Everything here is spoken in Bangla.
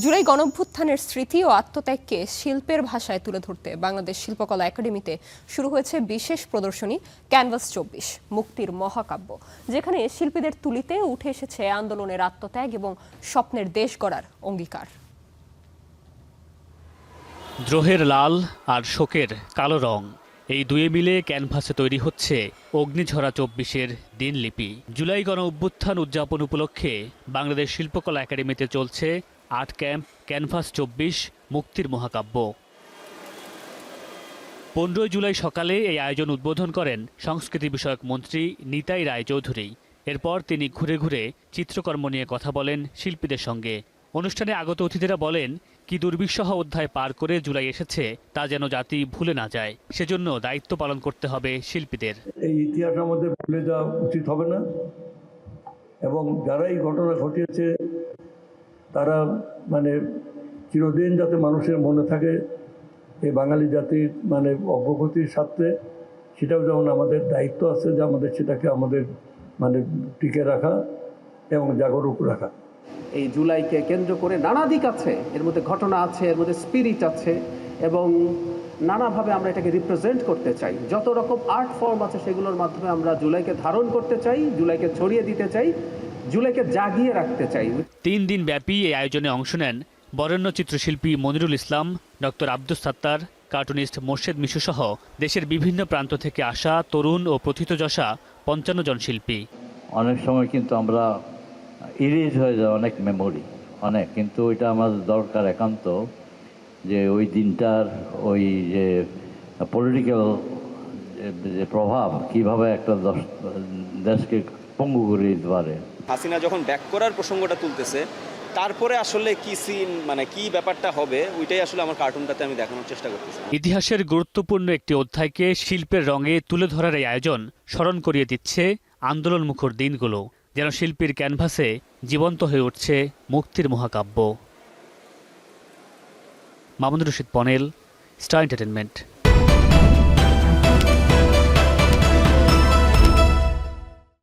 জুলাই গণঅভ্যুত্থানের স্মৃতি ও আত্মত্যাগকে শিল্পের ভাষায় তুলে ধরতে বাংলাদেশ শিল্পকলা একাডেমিতে শুরু হয়েছে বিশেষ প্রদর্শনী ক্যানভাস ২৪ মুক্তির মহাকাব্য, যেখানে শিল্পীদের তুলিতে উঠে এসেছে আন্দোলনের আত্মত্যাগ এবং স্বপ্নের দেশ গড়ার অঙ্গীকার। দ্রোহের লাল আর শোকের কালো রং, এই দুয়ে মিলে ক্যানভাসে তৈরি হচ্ছে অগ্নিঝরা ২৪-এর দিনলিপি। জুলাই গণ অভ্যুত্থান উদযাপন উপলক্ষে বাংলাদেশ শিল্পকলা একাডেমিতে চলছে আর্ট ক্যাম্প ক্যানভাস ২৪ মুক্তির মহাকাব্য। ১৫ জুলাই সকালে এই আয়োজন উদ্বোধন করেন সংস্কৃতি বিষয়ক মন্ত্রী নিতাই রায়চৌধুরী। এরপর তিনি ঘুরে ঘুরে চিত্রকর্ম নিয়ে কথা বলেন শিল্পীদের সঙ্গে। অনুষ্ঠানে আগত অতিথিরা বলেন, কি দুর্বিষহ অধ্যায় পার করে জুলাই এসেছে তা যেন জাতি ভুলে না যায়, সেজন্য দায়িত্ব পালন করতে হবে শিল্পীদের। এই ইতিহাস আমাদের ভুলে যাওয়া উচিত হবে না, এবং যারা এই ঘটনা ঘটিয়েছে তারা চিরদিন যাতে মানুষের মনে থাকে এই বাঙালি জাতির অগ্রগতির স্বার্থে, সেটাও যেমন আমাদের দায়িত্ব আছে যে আমাদের সেটাকে আমাদের টিকে রাখা এবং জাগরুক রাখা। এই জুলাইকে কেন্দ্র করে নানা দিক আছে, এর মধ্যে ঘটনা আছে, এর মধ্যে স্পিরিট আছে, এবং নানাভাবে আমরা এটাকে রিপ্রেজেন্ট করতে চাই। যত রকম আর্ট ফর্ম আছে সেগুলোর মাধ্যমে আমরা জুলাইকে ধারণ করতে চাই, জুলাইকে ছড়িয়ে দিতে চাই, জুলাইকে জাগিয়ে রাখতে চাই। ৩ দিন ব্যাপী এই আয়োজনে অংশ নেন বরেণ্য চিত্রশিল্পী মনিরুল ইসলাম, ডক্টর আব্দুস সাত্তার, কার্টুনিস্ট মোর্শেদ মিশু সহ দেশের বিভিন্ন প্রান্ত থেকে আসা তরুণ ও প্রথিতযশা ৫৫ জন শিল্পী। অনেক সময় কিন্তু আমরা ইরেজ হয়ে যায় অনেক মেমোরি, কিন্তু ওইটা আমাদের দরকার একান্ত, যে ওই দিনটার ওই যে পলিটিক্যাল যে প্রভাব কিভাবে একটা দেশকে পঙ্গু করে দিতে পারে। হাসিনা যখন ব্যাক করার প্রসঙ্গটা তুলতেছে, তারপরে আসলে কি সিন কি ব্যাপারটা হবে, ওইটাই আসলে আমার কার্টুনটাতে আমি দেখানোর চেষ্টা করতেছি। ইতিহাসের গুরুত্বপূর্ণ একটি অধ্যায়কে শিল্পের রঙে তুলে ধরার এই আয়োজন স্মরণ করিয়ে দিচ্ছে আন্দোলনমুখর দিনগুলো, যেন শিল্পীর ক্যানভাসে জীবন্ত হয়ে উঠছে মুক্তির মহাকাব্য। মামুনুর রশিদ পনেল, স্টার এন্টারটেইনমেন্ট।